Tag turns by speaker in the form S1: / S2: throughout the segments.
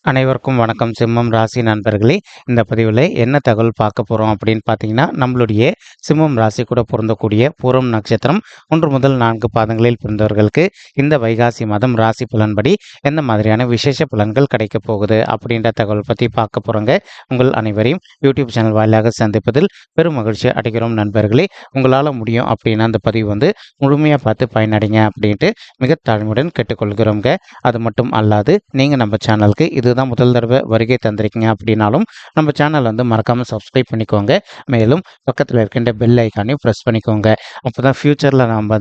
S1: அனைவருக்கும் வணக்கம். சிம்மம் ராசி நண்பர்களே, இந்த பதிவில் என்ன தகவல் பார்க்க போகிறோம் அப்படின்னு பார்த்தீங்கன்னா, நம்மளுடைய சிம்மம் ராசி கூட பொருந்தக்கூடிய பூரம் நட்சத்திரம் 1 முதல் 4 பாதங்களில் பிறந்தவர்களுக்கு இந்த வைகாசி மாதம் ராசி பலன்படி எந்த மாதிரியான விசேஷ பலன்கள் கிடைக்க போகுது அப்படின்ற தகவல் பற்றி பார்க்க போகிறோங்க. உங்கள் அனைவரையும் யூடியூப் சேனல் வாயிலாக சந்திப்பதில் பெரும் மகிழ்ச்சி அடைகிறோம் நண்பர்களே. உங்களால் முடியும் அப்படின்னா அந்த பதிவு முழுமையாக பார்த்து பயனடைங்க அப்படின்ட்டு மிக தாழ்மையுடன் கேட்டுக்கொள்கிறோங்க. அது மட்டும் அல்லாது நீங்கள் நம்ம சேனலுக்கு இதுதான் முதல் தடவை வருகை தந்திருக்கீங்க அப்படின்னாலும் நம்ம சேனல் மறக்காமல் சப்ஸ்கிரைப் பண்ணிக்கோங்க. மேலும் பக்கத்தில் இருக்கின்ற பெல் ஐக்கானையும் ப்ரெஸ் பண்ணிக்கோங்க. அப்போ தான் ஃப்யூச்சரில் நாம்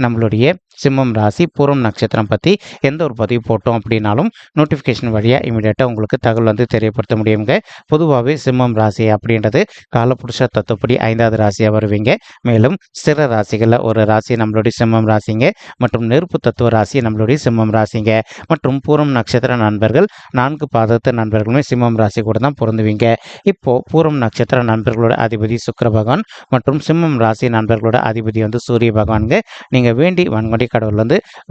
S1: நம்மளுடைய சிம்மம் ராசி பூரம் நட்சத்திரம் பற்றி எந்த ஒரு பதிவு போட்டோம் அப்படின்னாலும் நோட்டிஃபிகேஷன் வழியாக இமீடியட்டாக உங்களுக்கு தகவல் தெரியப்படுத்த முடியுங்க. பொதுவாகவே சிம்மம் ராசி அப்படின்றது காலப்புருஷ தத்துவப்படி 5வது ராசியாக வருவீங்க. மேலும் ஸ்திர ராசிகளில் ஒரு ராசி நம்மளுடைய சிம்மம் ராசிங்க, மற்றும் நெருப்பு தத்துவ ராசி நம்மளுடைய சிம்மம் ராசிங்க, மற்றும் பூரம் நட்சத்திர நண்பர்கள் 4 பாதத்து நண்பர்களுமே சிம்மம் ராசி கூட தான் பொருந்துவீங்க. இப்போ பூரம் நட்சத்திர நண்பர்களோட அதிபதி சுக்கிர பகவான் மற்றும் சிம்மம் ராசி நண்பர்களோட அதிபதி சூரிய பகவானுங்க. நீங்கள் வேண்டி வன்கொண்டி கடவுள்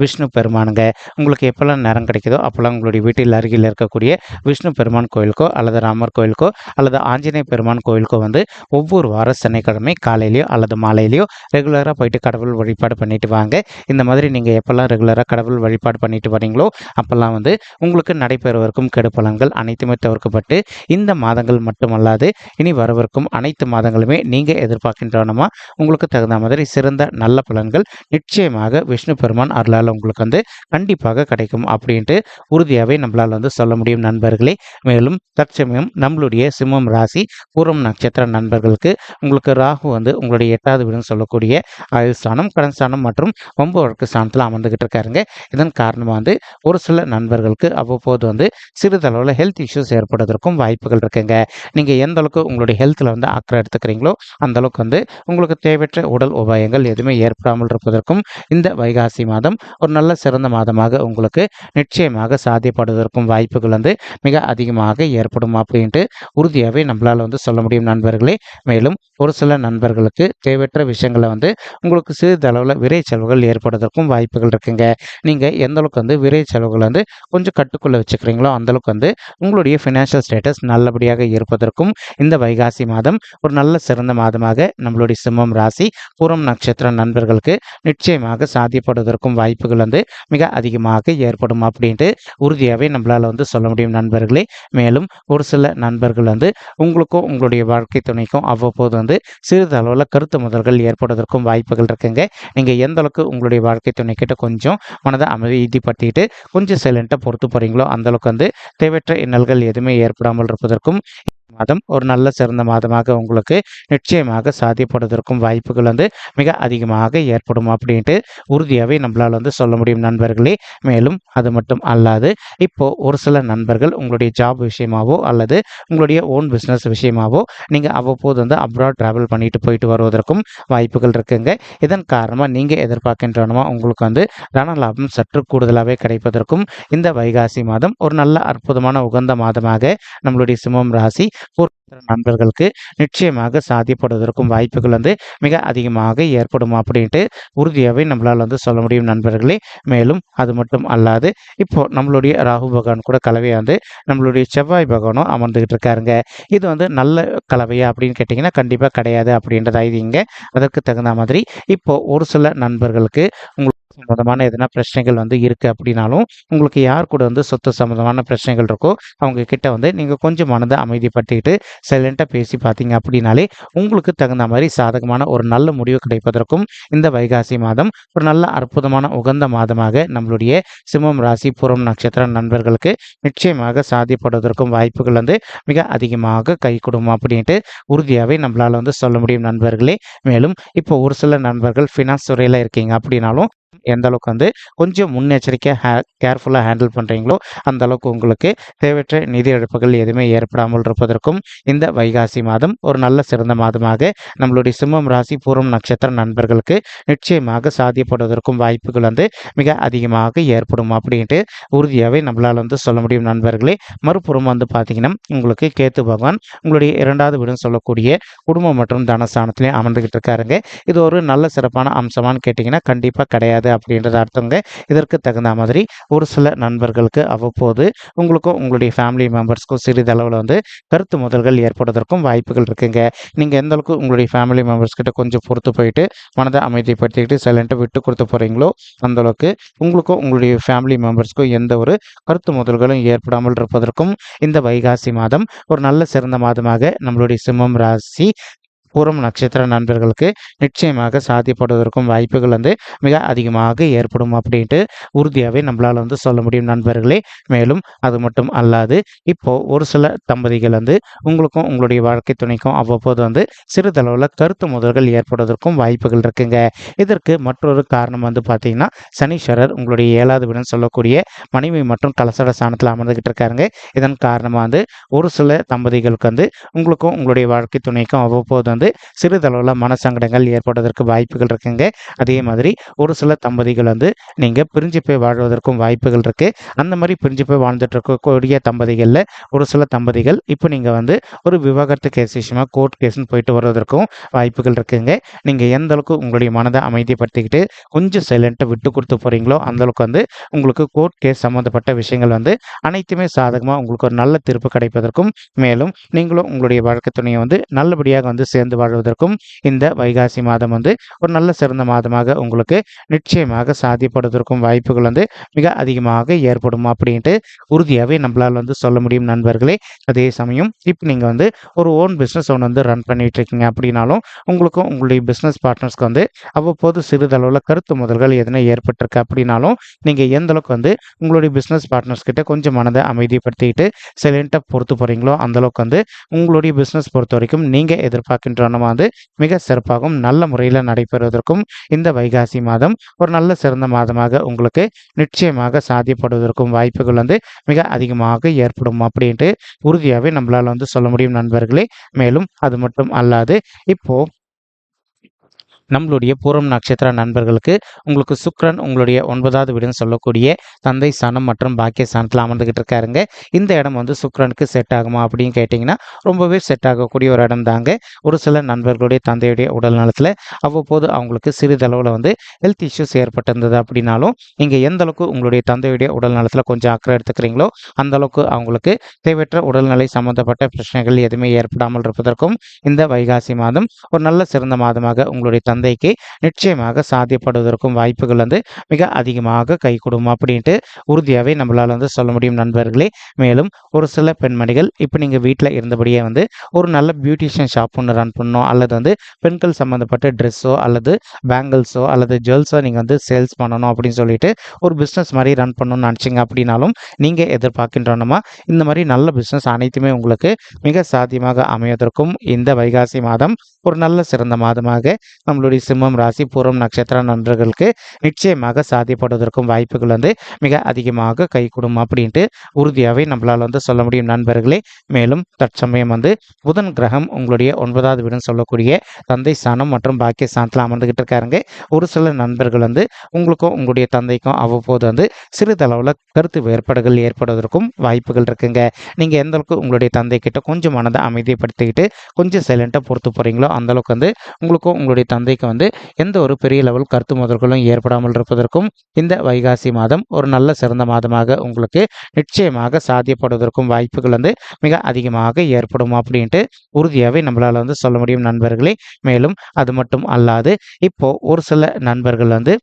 S1: விஷ்ணு பெருமானுங்க. உங்களுக்கு எப்பெல்லாம் நேரம் கிடைக்குதோ அப்போல்லாம் உங்களுடைய வீட்டில் அருகில் இருக்கக்கூடிய விஷ்ணு பெருமான் கோயிலுக்கோ அல்லது ராமர் கோயிலுக்கோ அல்லது ஆஞ்சநேய பெருமான் கோயிலுக்கோ ஒவ்வொரு வார சனிக்கிழமை காலையிலையோ அல்லது மாலையிலையோ ரெகுலராக போயிட்டு கடவுள் வழிபாடு பண்ணிட்டு வாங்க. இந்த மாதிரி நீங்கள் எப்பெல்லாம் ரெகுலராக கடவுள் வழிபாடு பண்ணிட்டு வரீங்களோ அப்போல்லாம் உங்களுக்கு நடைபெறுவதற்கும் கெடு பலன்கள் அனைத்துமே தவிர்க்கப்பட்டு இந்த மாதங்கள் மட்டுமல்லாது இனி வரவிருக்கும் அனைத்து மாதங்களுமே நீங்கள் எதிர்பார்க்கின்றனமா உங்களுக்கு தகுந்த மாதிரி சிறந்த நல்ல பலன்கள் நிச்சயமாக விஷ்ணு பெருமான் அருளால் உங்களுக்கு கண்டிப்பாக கிடைக்கும் அப்படின்ட்டு உறுதியாகவே நம்மளால் சொல்ல முடியும் நண்பர்களே. மேலும் தற்சமயம் நம்மளுடைய சிம்மம் ராசி பூரம் நட்சத்திர நண்பர்களுக்கு உங்களுக்கு ராகு உங்களுடைய 8வது வீடுன்னு சொல்லக்கூடிய ஆயுள் ஸ்தானம், கடன் ஸ்தானம் மற்றும் வம்பு வழக்கு ஸ்தானத்தில் அமர்ந்துகிட்டு இருக்காருங்க. இதன் காரணமாக ஒரு சில நண்பர்களுக்கு அவ்வப்போது சிறிதளவில் ஹெல்த் இஷ்யூஸ் ஏற்படுவதற்கும் வாய்ப்புகள் இருக்குங்க. நீங்கள் எந்த அளவுக்கு உங்களுடைய ஹெல்த்தில் அக்கறை எடுத்துக்கிறீங்களோ அந்த அளவுக்கு உங்களுக்கு தேவையற்ற உடல் உபாயங்கள் எதுவுமே ஏற்படாமல் இருப்பதற்கும் இந்த வைகாசி மாதம் ஒரு நல்ல சிறந்த மாதமாக உங்களுக்கு நிச்சயமாக சாத்தியப்படுவதற்கும் வாய்ப்புகள் மிக அதிகமாக ஏற்படும் அப்படின்ட்டு உறுதியாகவே நம்மளால் சொல்ல முடியும் நண்பர்களே. மேலும் ஒரு சில நண்பர்களுக்கு தேவையற்ற விஷயங்களை உங்களுக்கு சிறிதளவில் விரை செலவுகள் ஏற்படுவதற்கும் வாய்ப்புகள் இருக்குங்க. நீங்கள் எந்த அளவுக்கு விரை செலவுகள் கொஞ்சம் கட்டுக்குள்ளே வச்சுக்கிறீங்களோ அந்தளவுக்கு உங்களுடைய ஃபினான்ஷியல் ஸ்டேட்டஸ் நல்லபடியாக இருப்பதற்கும் இந்த வைகாசி மாதம் ஒரு நல்ல சிறந்த மாதமாக நம்மளுடைய சிம்மம் ராசி பூரம் நட்சத்திர நண்பர்களுக்கு நிச்சயமாக சாத்தியப்படுவதற்கும் வாய்ப்புகள் மிக அதிகமாக ஏற்படும் அப்படின்ட்டு உறுதியாகவே நம்மளால் சொல்ல முடியும் நண்பர்களே. மேலும் ஒரு சில நண்பர்கள் உங்களுக்கும் உங்களுடைய வாழ்க்கை துணைக்கும் அவ்வப்போது சிறிதளவில் கருத்து முதல்கள் ஏற்படுவதற்கும் வாய்ப்புகள் இருக்குங்க. நீங்கள் எந்த அளவுக்கு உங்களுடைய வாழ்க்கை துணை கிட்ட கொஞ்சம் மனதை அமைதிப்படுத்திட்டு கொஞ்சம் சைலண்டாக பொறுத்து போகிறீங்களோ அந்தளவுக்கு தேவையற்ற இன்னல்கள் எதுவுமே ஏற்படாமல் இருப்பதற்கும் மாதம் ஒரு நல்ல சிறந்த மாதமாக உங்களுக்கு நிச்சயமாக சாத்தியப்படுவதற்கும் வாய்ப்புகள் மிக அதிகமாக ஏற்படும் அப்படின்ட்டு உறுதியாகவே நம்மளால் சொல்ல முடியும் நண்பர்களே. மேலும் அது மட்டும் அல்லாது இப்போ ஒரு சில நண்பர்கள் உங்களுடைய ஜாப் விஷயமாவோ அல்லது உங்களுடைய ஓன் பிஸ்னஸ் விஷயமாவோ நீங்கள் அவ்வப்போது அப்ராட் ட்ராவல் பண்ணிட்டு போயிட்டு வருவதற்கும் வாய்ப்புகள் இருக்குங்க. இதன் காரணமாக நீங்கள் எதிர்பார்க்கின்றனமா உங்களுக்கு தன லாபம் சற்று கூடுதலாகவே கிடைப்பதற்கும் இந்த வைகாசி மாதம் ஒரு நல்ல அற்புதமான உகந்த மாதமாக நம்மளுடைய சிம்மம் ராசி நண்பர்களுக்கு நிச்சயமாக சாத்தியப்படுவதற்கும் வாய்ப்புகள் மிக அதிகமாக ஏற்படும் அப்படின்ட்டு உறுதியாகவே நம்மளால் சொல்ல முடியும் நண்பர்களே. மேலும் அது மட்டும் அல்லாது இப்போ நம்மளுடைய ராகு பகவான் கூட கலவையாக நம்மளுடைய செவ்வாய் பகவானும் அமர்ந்துகிட்டு இருக்காருங்க. இது நல்ல கலவையா அப்படின்னு கேட்டிங்கன்னா கண்டிப்பாக கிடையாது அப்படின்றத ஐதீங்க. அதற்கு தகுந்த மாதிரி இப்போ ஒரு சில நண்பர்களுக்கு உங்களுக்கு சம்பந்தமான எதனா பிரச்சனைகள் இருக்கு அப்படின்னாலும் உங்களுக்கு யார் கூட சொத்து சம்பந்தமான பிரச்சனைகள் இருக்கோ அவங்க கிட்ட நீங்கள் கொஞ்சம் மனதை அமைதிப்படுத்திட்டு சைலண்டாக பேசி பார்த்தீங்க அப்படின்னாலே உங்களுக்கு தகுந்த மாதிரி சாதகமான ஒரு நல்ல முடிவு கிடைப்பதற்கும் இந்த வைகாசி மாதம் ஒரு நல்ல அற்புதமான உகந்த மாதமாக நம்மளுடைய சிம்மம் ராசி பூரம் நட்சத்திர நண்பர்களுக்கு நிச்சயமாக சாத்தியப்படுவதற்கும் வாய்ப்புகள் மிக அதிகமாக கை கொடுக்கும் அப்படின்ட்டு உறுதியாகவே நம்மளால் சொல்ல முடியும் நண்பர்களே. மேலும் இப்போ ஒரு சில நண்பர்கள் ஃபினான்ஸ் துறையில் இருக்கீங்க அப்படின்னாலும் எந்த அளவுக்கு கொஞ்சம் முன்னெச்சரிக்கையாக கேர்ஃபுல்லாக ஹேண்டில் பண்ணுறீங்களோ அந்த அளவுக்கு உங்களுக்கு தேவையற்ற நிதி இழப்புகள் எதுவுமே ஏற்படாமல் இருப்பதற்கும் இந்த வைகாசி மாதம் ஒரு நல்ல சிறந்த மாதமாக நம்மளுடைய சிம்மம் ராசி பூரம் நட்சத்திர நண்பர்களுக்கு நிச்சயமாக சாத்தியப்படுவதற்கும் வாய்ப்புகள் மிக அதிகமாக ஏற்படும் அப்படின்ட்டு உறுதியாகவே நம்மளால் சொல்ல முடியும் நண்பர்களே. மறுபுறம் பார்த்தீங்கன்னா உங்களுக்கு கேத்து பகவான் உங்களுடைய 2வது வீடுன்னு சொல்லக்கூடிய குடும்பம் மற்றும் தனஸ்தானத்திலே அமர்ந்துகிட்டு இருக்காருங்க. இது ஒரு நல்ல சிறப்பான அம்சமானு கேட்டிங்கன்னா கண்டிப்பாக கிடையாது கிடையாது அப்படின்றது அர்த்தங்க. இதற்கு தகுந்த மாதிரி ஒரு சில நண்பர்களுக்கு அவ்வப்போது உங்களுக்கும் உங்களுடைய ஃபேமிலி மெம்பர்ஸ்க்கும் சிறிதளவில் வந்து கருத்து மோதல்கள் ஏற்படுவதற்கும் வாய்ப்புகள் இருக்குங்க. நீங்கள் எந்த அளவுக்கு உங்களுடைய ஃபேமிலி மெம்பர்ஸ் கிட்ட கொஞ்சம் பொறுத்து போயிட்டு மனதை அமைதிப்படுத்திக்கிட்டு சைலண்ட்டாக விட்டு கொடுத்து போகிறீங்களோ அந்த அளவுக்கு உங்களுக்கும் உங்களுடைய ஃபேமிலி மெம்பர்ஸ்க்கும் எந்த ஒரு கருத்து மோதல்களும் ஏற்படாமல் இருப்பதற்கும் இந்த வைகாசி மாதம் ஒரு நல்ல சிறந்த மாதமாக நம்மளுடைய சிம்மம் ராசி பூரம் நட்சத்திர நண்பர்களுக்கு நிச்சயமாக சாத்தியப்படுவதற்கும் வாய்ப்புகள் வந்து மிக அதிகமாக ஏற்படும் அப்படின்ட்டு உறுதியாகவே நம்மளால் வந்து சொல்ல முடியும் நண்பர்களே. மேலும் அது மட்டும் அல்லாது இப்போ ஒரு சில தம்பதிகள் வந்து உங்களுக்கும் உங்களுடைய வாழ்க்கை துணைக்கும் அவ்வப்போது வந்து சிறிதளவில் கருத்து மோதல்கள் ஏற்படுவதற்கும் வாய்ப்புகள் இருக்குங்க. இதற்கு மற்றொரு காரணம் வந்து பார்த்தீங்கன்னா சனீஸ்வரர் உங்களுடைய 7வது வீடுன்னு சொல்லக்கூடிய மனைவி மற்றும் கலசட ஸ்தானத்தில் அமர்ந்துகிட்டு இருக்காருங்க. இதன் காரணமாக வந்து ஒரு சில தம்பதிகளுக்கு வந்து உங்களுக்கும் உங்களுடைய வாழ்க்கை துணைக்கும் அவ்வப்போது வந்து சிறிதளவில் மனசங்கடங்கள் ஏற்படுவதற்கு வாய்ப்புகள் இருக்குங்க. அதே மாதிரி ஒரு சில தம்பதிகள் வந்து நீங்கள் பிரிஞ்சு போய் வாழ்வதற்கும் வாய்ப்புகள் இருக்கு. அந்த மாதிரி பிரிஞ்சு போய் வாழ்ந்துட்டு இருக்கக்கூடிய தம்பதிகளில் ஒரு சில தம்பதிகள் இப்போ நீங்கள் வந்து ஒரு விவாகரத்து கேஸ் விஷயமா கோர்ட் கேஸ்ன்னு போயிட்டு வருவதற்கும் வாய்ப்புகள் இருக்குங்க. நீங்கள் எந்த அளவுக்கு உங்களுடைய மனதை அமைதிப்படுத்திக்கிட்டு கொஞ்சம் சைலண்ட்டை விட்டு கொடுத்து போகிறீங்களோ அந்த அளவுக்கு வந்து உங்களுக்கு கோர்ட் கேஸ் சம்மந்தப்பட்ட விஷயங்கள் வந்து அனைத்துமே சாதகமாக உங்களுக்கு ஒரு நல்ல தீர்ப்பு கிடைப்பதற்கும் மேலும் நீங்களும் உங்களுடைய வாழ்க்கை துணையை வந்து நல்லபடியாக வந்து சேர்ந்து வாழ்வதற்கும் இந்த வைகாசி மாதம் வந்து ஒரு நல்ல சிறந்த மாதமாக உங்களுக்கு நிச்சயமாக சாத்தியப்படுவதற்கும் வாய்ப்புகள் வந்து மிக அதிகமாக ஏற்படும் அப்படின்ட்டு உறுதியாகவே நம்மளால் வந்து சொல்ல முடியும் நண்பர்களே. அதே சமயம் இப்போ நீங்கள் வந்து ஒரு ஓன் பிஸ்னஸ் ஒன்று வந்து ரன் பண்ணிட்டு இருக்கீங்க அப்படின்னாலும் உங்களுக்கும் உங்களுடைய பிஸ்னஸ் பார்ட்னர்ஸ்க்கு வந்து அவ்வப்போது சிறிதளவில் கருத்து மோதல்கள் எதனா ஏற்பட்டிருக்கு அப்படின்னாலும் நீங்கள் எந்த அளவுக்கு வந்து உங்களுடைய பிஸ்னஸ் பார்ட்னர்ஸ் கிட்ட கொஞ்சம் மனதை அமைதிப்படுத்திக்கிட்டு சைலண்ட்டாக பொறுத்து போகிறீங்களோ அந்தளவுக்கு வந்து உங்களுடைய பிஸ்னஸ் பொறுத்த வரைக்கும் நீங்கள் எதிர்பார்க்கின்ற வந்து மிக சிறப்பாகவும் நல்ல முறையில் நடைபெறுவதற்கும் இந்த வைகாசி மாதம் ஒரு நல்ல சிறந்த மாதமாக உங்களுக்கு நிச்சயமாக சாத்தியப்படுவதற்கும் வாய்ப்புகள் வந்து மிக அதிகமாக ஏற்படும் அப்படின்ட்டு உறுதியாகவே நம்மளால் வந்து சொல்ல முடியும் நண்பர்களே. மேலும் அது மட்டும் அல்லாது இப்போ நம்மளுடைய பூரம் நட்சத்திர நண்பர்களுக்கு உங்களுக்கு சுக்கிரன் உங்களுடைய 9வது வீடுன்னு சொல்லக்கூடிய தந்தை ஸ்தானம் மற்றும் பாக்கிய ஸ்தானத்தில் அமர்ந்துகிட்டு இருக்காருங்க. இந்த இடம் வந்து சுக்கிரனுக்கு செட் ஆகுமா அப்படின்னு கேட்டிங்கன்னா ரொம்பவே செட் ஆகக்கூடிய ஒரு இடம் தாங்க. ஒரு சில நண்பர்களுடைய தந்தையுடைய உடல் நலத்தில் அவ்வப்போது அவங்களுக்கு சிறிதளவில் வந்து ஹெல்த் இஷ்யூஸ் ஏற்பட்டிருந்தது அப்படின்னாலும் நீங்கள் எந்த அளவுக்கு உங்களுடைய தந்தையுடைய உடல் நலத்தில் கொஞ்சம் அக்கறை எடுத்துக்கிறீங்களோ அந்த அளவுக்கு அவங்களுக்கு தேவையற்ற உடல்நிலை சம்பந்தப்பட்ட பிரச்சனைகள் எதுவுமே ஏற்படாமல் இருப்பதற்கும் இந்த வைகாசி மாதம் ஒரு நல்ல சிறந்த மாதமாக உங்களுடைய தந்தைக்கு நிச்சயமாக சாத்தியப்படுவதற்கும் வாய்ப்புகள் வந்து மிக அதிகமாக கைகூடும் அப்படின்ட்டு உறுதியாகவே நம்மளால் வந்து சொல்ல முடியும் நண்பர்களே. மேலும் ஒரு சில பெண்மணிகள் இப்போ நீங்கள் வீட்டில் இருந்தபடியே வந்து ஒரு நல்ல பியூட்டிஷியன் ஷாப் ஒன்று ரன் பண்ணணும் அல்லது வந்து பெண்கள் சம்மந்தப்பட்ட ட்ரெஸ்ஸோ அல்லது பேங்கிள்ஸோ அல்லது ஜுவல்ஸோ நீங்கள் வந்து சேல்ஸ் பண்ணணும் அப்படின்னு சொல்லிட்டு ஒரு பிஸ்னஸ் மாதிரி ரன் பண்ணணும்னு நினச்சிங்க அப்படின்னாலும் நீங்கள் எதிர்பார்க்கின்றனமா இந்த மாதிரி நல்ல பிஸ்னஸ் அனைத்துமே உங்களுக்கு மிக சாத்தியமாக அமைவதற்கும் இந்த வைகாசி மாதம் ஒரு நல்ல சிறந்த மாதமாக நம்மளுடைய சிம்மம் ராசி பூரம் நட்சத்திர நண்பர்களுக்கு நிச்சயமாக சாத்தியப்படுவதற்கும் வாய்ப்புகள் வந்து மிக அதிகமாக கைகூடும் அப்படின்ட்டு உறுதியாகவே நம்மளால் வந்து சொல்ல முடியும் நண்பர்களே. மேலும் தற்சமயம் வந்து புதன் கிரகம் உங்களுடைய 9வது வீடுன்னு சொல்லக்கூடிய தந்தை ஸ்தானம் மற்றும் பாக்கிய ஸ்தானத்தில் அமர்ந்துகிட்டு இருக்காருங்க. ஒரு சில நண்பர்கள் வந்து உங்களுக்கும் உங்களுடைய தந்தைக்கும் அவ்வப்போது வந்து சிறிதளவில் கருத்து வேறுபாடுகள் ஏற்படுவதற்கும் வாய்ப்புகள் இருக்குங்க. நீங்கள் எந்த அளவுக்கு உங்களுடைய தந்தை கிட்ட கொஞ்சம் மனதை அமைதிப்படுத்திக்கிட்டு கொஞ்சம் சைலண்ட்டாக பொறுத்து போகிறீங்களோ அந்தளவுக்கு வந்து உங்களுக்கும் உங்களுடைய தந்தைக்கு வந்து எந்த ஒரு பெரிய லெவல் கருத்து மோதல்களும் ஏற்படாமல் இருப்பதற்கும் இந்த வைகாசி மாதம் ஒரு நல்ல சிறந்த மாதமாக உங்களுக்கு நிச்சயமாக சாத்தியப்படுவதற்கும் வாய்ப்புகள் வந்து மிக அதிகமாக ஏற்படும் அப்படின்ட்டு உறுதியாகவே நம்மளால் வந்து சொல்ல முடியும் நண்பர்களே. மேலும் அது மட்டும் அல்லாது இப்போ ஒரு சில நண்பர்கள் வந்து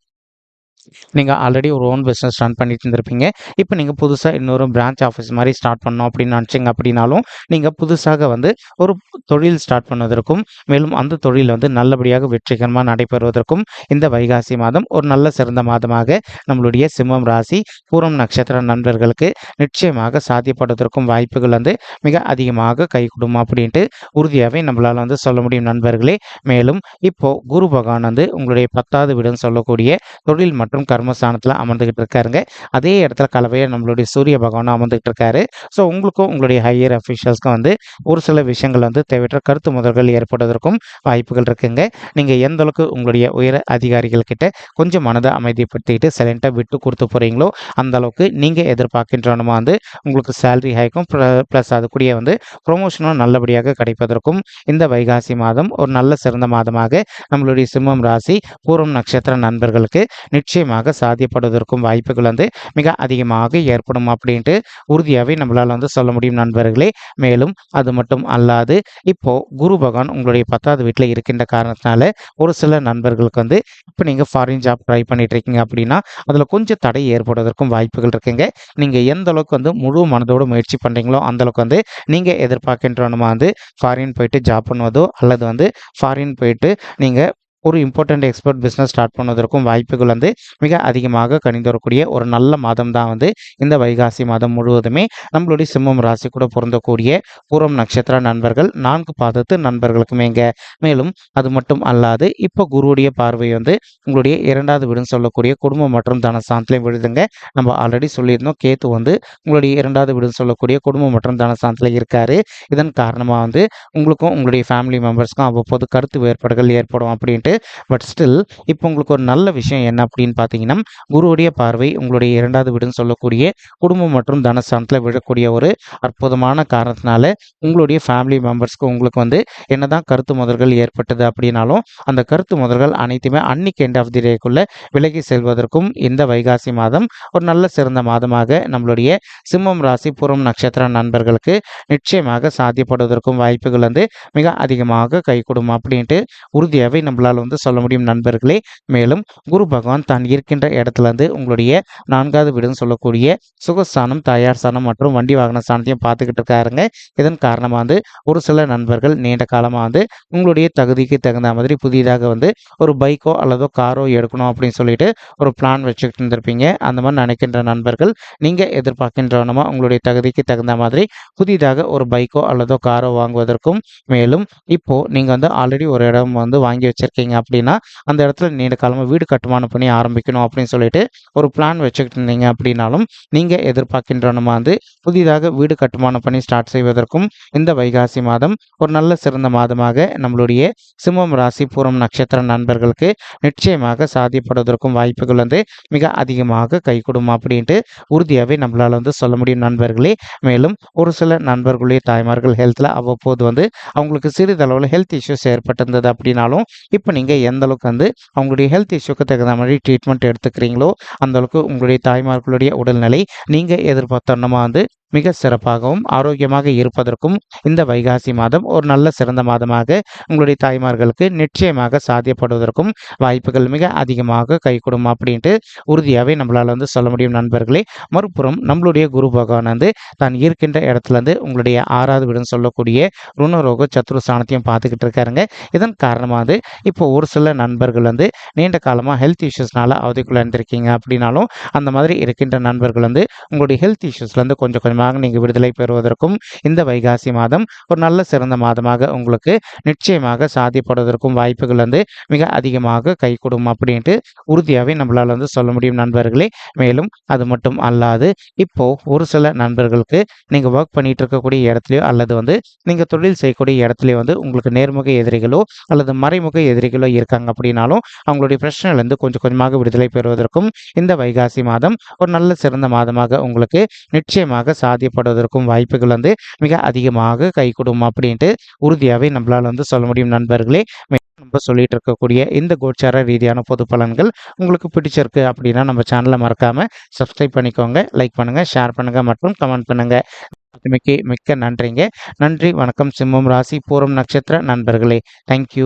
S1: நீங்கள் ஆல்ரெடி ஒரு ஓன் பிஸ்னஸ் ரன் பண்ணிட்டு இருந்திருப்பீங்க. இப்போ நீங்கள் புதுசாக இன்னொரு பிரான்ச் ஆஃபீஸ் மாதிரி ஸ்டார்ட் பண்ணோம் அப்படின்னு நினச்சிங்க அப்படின்னாலும் நீங்கள் புதுசாக வந்து ஒரு தொழில் ஸ்டார்ட் பண்ணுவதற்கும் மேலும் அந்த தொழில் வந்து நல்லபடியாக வெற்றிகரமாக நடைபெறுவதற்கும் இந்த வைகாசி மாதம் ஒரு நல்ல சிறந்த மாதமாக நம்மளுடைய சிம்மம் ராசி பூரம் நட்சத்திர நண்பர்களுக்கு நிச்சயமாக சாத்தியப்படுவதற்கும் வாய்ப்புகள் வந்து மிக அதிகமாக கைகூடும் அப்படின்ட்டு உறுதியாகவே நம்மளால் வந்து சொல்ல முடியும் நண்பர்களே. மேலும் இப்போ குரு பகவான் வந்து உங்களுடைய 10வது வீடுன்னு சொல்லக்கூடிய தொழில் மற்றும் கர்மஸ்தானத்தில் அமர்ந்துகிட்டு இருக்காருங்க. அதே இடத்துல கலவையாக நம்மளுடைய சூரிய பகவானும் அமர்ந்துகிட்டு இருக்காரு. ஸோ உங்களுக்கும் உங்களுடைய ஹையர் அஃபிஷியல்ஸ்க்கும் வந்து ஒரு சில விஷயங்கள் வந்து தேவையற்ற கருத்து முதல்கள் ஏற்படுவதற்கும் வாய்ப்புகள் இருக்குங்க. நீங்கள் எந்த அளவுக்கு உங்களுடைய உயர் அதிகாரிகள் கிட்ட கொஞ்சம் மனதை அமைதிப்படுத்திக்கிட்டு சைலண்ட்டாக விட்டு கொடுத்து போகிறீங்களோ அந்த அளவுக்கு நீங்கள் எதிர்பார்க்கின்றனமா வந்து உங்களுக்கு சேலரி ஹைக்கும் ப்ளஸ் அது கூடிய வந்து ப்ரொமோஷனும் நல்லபடியாக கிடைப்பதற்கும் இந்த வைகாசி மாதம் ஒரு நல்ல சிறந்த மாதமாக நம்மளுடைய சிம்மம் ராசி பூரம் நட்சத்திர நண்பர்களுக்கு நிச்சயமாக நிச்சயமாக சாத்தியப்படுவதற்கும் வாய்ப்புகள் வந்து மிக அதிகமாக ஏற்படும் அப்படின்ட்டு உறுதியாகவே நம்மளால் வந்து சொல்ல முடியும் நண்பர்களே. மேலும் அது மட்டும் அல்லாது இப்போ குரு பகவான் உங்களுடைய 10வது வீட்டில் இருக்கின்ற காரணத்தினால ஒரு சில நண்பர்களுக்கு வந்து இப்போ நீங்கள் ஃபாரின் ஜாப் ட்ரை பண்ணிட்டு இருக்கீங்க அப்படின்னா அதில் கொஞ்சம் தடை ஏற்படுவதற்கும் வாய்ப்புகள் இருக்குங்க. நீங்கள் எந்த அளவுக்கு வந்து முழு மனதோடு முயற்சி பண்ணுறீங்களோ அந்த அளவுக்கு வந்து நீங்கள் எதிர்பார்க்கின்றனமா வந்து ஃபாரின் போயிட்டு ஜாப் பண்ணுவதோ அல்லது வந்து ஃபாரின் போயிட்டு நீங்கள் ஒரு இம்பார்ட்டன்ட் எக்ஸ்போர்ட் பிஸ்னஸ் ஸ்டார்ட் பண்ணுவதற்கும் வாய்ப்புகள் வந்து மிக அதிகமாக கணிந்து வரக்கூடிய ஒரு நல்ல மாதம் தான் வந்து இந்த வைகாசி மாதம் முழுவதுமே. நம்மளுடைய சிம்மம் ராசி கூட பொருந்தக்கூடிய பூரம் நட்சத்திர நண்பர்கள் 4 பாதத்து நண்பர்களுக்குமேங்க. மேலும் அது மட்டும் அல்லாது இப்போ குருவுடைய பார்வை வந்து உங்களுடைய 2வது வீடுன்னு சொல்லக்கூடிய குடும்பம் மற்றும் தனஸ்தானத்திலையும் விழுதுங்க. நம்ம ஆல்ரெடி சொல்லியிருந்தோம், கேத்து வந்து உங்களுடைய 2வது வீடுன்னு சொல்லக்கூடிய குடும்பம் மற்றும் தனஸ்தானத்தில் இருக்காரு. இதன் காரணமாக வந்து உங்களுக்கும் உங்களுடைய ஃபேமிலி மெம்பர்ஸ்க்கும் அவ்வப்போது கருத்து வேறுபாடுகள் ஏற்படும் அப்படின்ட்டு. பட் ஸ்டில் இப்போ உங்களுக்கு ஒரு நல்ல விஷயம் என்ன அப்படின்னு பார்த்தீங்கன்னா, குருவுடைய பார்வை உங்களுடைய 2வது வீடுன்னு சொல்லக்கூடிய குடும்பம் மற்றும் தனஸ்தானத்தில் விழக்கூடிய ஒரு அற்புதமான காரணத்தினால உங்களுடைய ஃபேமிலி மெம்பர்ஸ்க்கு உங்களுக்கு வந்து என்னதான் கருத்து மோதல்கள் ஏற்பட்டது அப்படின்னாலும் அந்த கருத்து மோதல்கள் அனைத்துமே அன்னைக்கு எண்ட் ஆஃப் தி டேக்குள்ள விலகி செல்வதற்கும் இந்த வைகாசி மாதம் ஒரு நல்ல சிறந்த மாதமாக நம்மளுடைய சிம்மம் ராசி பூரம் நட்சத்திர நண்பர்களுக்கு நிச்சயமாக சாத்தியப்படுவதற்கும் வாய்ப்புகள் வந்து மிக அதிகமாக கைகூடும் அப்படின்ட்டு உறுதியாகவே நம்மளால் வந்து சொல்ல முடியும் நண்பர்களே. மேலும் குரு பகவான் தான் இருக்கின்ற இடத்துல இருந்து உங்களுடைய 4வது வீடுன்னு சொல்லக்கூடிய சுகஸ்தானம், தாயார் ஸ்தானம் மற்றும் வண்டி வாகன ஸ்தானத்தையும் பார்த்துக்கிட்டு இருக்காருங்க. இதன் காரணமாக வந்து ஒரு சில நண்பர்கள் நீண்ட காலமாக வந்து உங்களுடைய தகுதிக்கு தகுந்த மாதிரி புதிதாக வந்து ஒரு பைக்கோ அல்லதோ காரோ எடுக்கணும் அப்படின்னு சொல்லிட்டு ஒரு பிளான் வச்சுக்கிட்டு இருந்திருப்பீங்க. அந்த மாதிரி நினைக்கின்ற நண்பர்கள் நீங்கள் எதிர்பார்க்கின்றனமா உங்களுடைய தகுதிக்கு தகுந்த மாதிரி புதிதாக ஒரு பைக்கோ அல்லதோ காரோ வாங்குவதற்கும், மேலும் இப்போ நீங்கள் வந்து ஆல்ரெடி ஒரு இடம் வந்து வாங்கி வச்சிருக்கீங்க அப்படின்னா அந்த இடத்துல நீண்ட காலமாக வீடு கட்டுமானம் பண்ணி ஆரம்பிக்கணும் அப்படின்னு சொல்லிட்டு ஒரு பிளான் வச்சுக்கிட்டு இருந்தீங்க அப்படின்னாலும் நீங்கள் எதிர்பார்க்கின்றனமா வந்து புதிதாக வீடு கட்டுமானம் பண்ணி ஸ்டார்ட் செய்வதற்கும் இந்த வைகாசி மாதம் ஒரு நல்ல சிறந்த மாதமாக நம்மளுடைய சிம்மம் ராசி பூரம் நட்சத்திர நண்பர்களுக்கு நிச்சயமாக சாத்தியப்படுவதற்கும் வாய்ப்புகள் வந்து மிக அதிகமாக கைகூடும் அப்படின்ட்டு உறுதியாகவே நம்மளால் வந்து சொல்ல முடியும் நண்பர்களே. மேலும் ஒரு சில நண்பர்களுடைய தாய்மார்கள் ஹெல்த்தில் அவ்வப்போது வந்து அவங்களுக்கு சிறிதளவில் ஹெல்த் இஷ்யூஸ் ஏற்பட்டிருந்தது அப்படின்னாலும் இப்போ நீங்கள் எந்த அளவுக்கு வந்து அவங்களுடைய ஹெல்த் இஷ்யூக்கு தகுந்த மாதிரி ட்ரீட்மெண்ட் எடுத்துக்கிறீங்களோ அந்த அளவுக்கு உங்களுடைய தாய்மார்களுடைய உடல்நிலை நீங்கள் எதிர்பார்த்தோன்னா வந்து மிக சிறப்பாகவும் ஆரோக்கியமாக இருப்பதற்கும் இந்த வைகாசி மாதம் ஒரு நல்ல சிறந்த மாதமாக உங்களுடைய தாய்மார்களுக்கு நிச்சயமாக சாத்தியப்படுவதற்கும் வாய்ப்புகள் மிக அதிகமாக கைகூடும் அப்படின்ட்டு உறுதியாகவே நம்மளால் வந்து சொல்ல முடியும் நண்பர்களே. மறுபுறம் நம்மளுடைய குரு பகவான் வந்து தான் இருக்கின்ற இடத்துலேருந்து உங்களுடைய 6வது வீடுன்னு சொல்லக்கூடிய ருணரோக சத்ரு ஸ்தானத்தையும் பார்த்துக்கிட்டு இருக்காருங்க. இதன் காரணமாக வந்து இப்போ ஒரு சில நண்பர்கள் வந்து நீண்ட காலமாக ஹெல்த் இஷ்யூஸ்னால அவதிக்குள்ள இருந்திருக்கீங்க அப்படின்னாலும் அந்த மாதிரி இருக்கின்ற நண்பர்கள் வந்து உங்களுடைய ஹெல்த் இஷ்யூஸ்லேருந்து கொஞ்சம் நீங்கள் விடுதலை பெறுவதற்கும் இந்த வைகாசி மாதம் ஒரு நல்ல சிறந்த மாதமாக உங்களுக்கு நிச்சயமாக சாத்தியப்படுவதற்கும் வாய்ப்புகள் வந்து மிக அதிகமாக கைகூடும் அப்படின்ட்டு உறுதியாகவே நம்மளால் வந்து சொல்ல முடியும் நண்பர்களே. மேலும் அது மட்டும் அல்லாது இப்போ ஒரு சில நண்பர்களுக்கு நீங்கள் ஒர்க் பண்ணிட்டு இருக்கக்கூடிய இடத்துலையோ அல்லது வந்து நீங்கள் தொழில் செய்யக்கூடிய இடத்துலையோ வந்து உங்களுக்கு நேர்முக எதிரிகளோ அல்லது மறைமுக எதிரிகளோ இருக்காங்க அப்படின்னாலும் அவங்களுடைய பிரச்சனையிலேருந்து கொஞ்சம் கொஞ்சமாக விடுதலை பெறுவதற்கும் இந்த வைகாசி மாதம் ஒரு நல்ல சிறந்த மாதமாக உங்களுக்கு நிச்சயமாக சாத்தியப்படுவதற்கும் வாய்ப்புகள் வந்து மிக அதிகமாக கைகூடும் அப்படின்ட்டு உறுதியாகவே நம்மளால் வந்து சொல்ல முடியும் நண்பர்களே. நம்ம சொல்லிட்டு இருக்கக்கூடிய இந்த கோச்சார ரீதியான பொது பலன்கள் உங்களுக்கு பிடிச்சிருக்கு அப்படின்னா நம்ம சேனலை மறக்காம சப்ஸ்கிரைப் பண்ணிக்கோங்க, லைக் பண்ணுங்க, ஷேர் பண்ணுங்க மற்றும் கமெண்ட் பண்ணுங்க. மிக்க நன்றிங்க. நன்றி, வணக்கம். சிம்மம் ராசி பூரம் நட்சத்திர நண்பர்களே. தேங்க்யூ.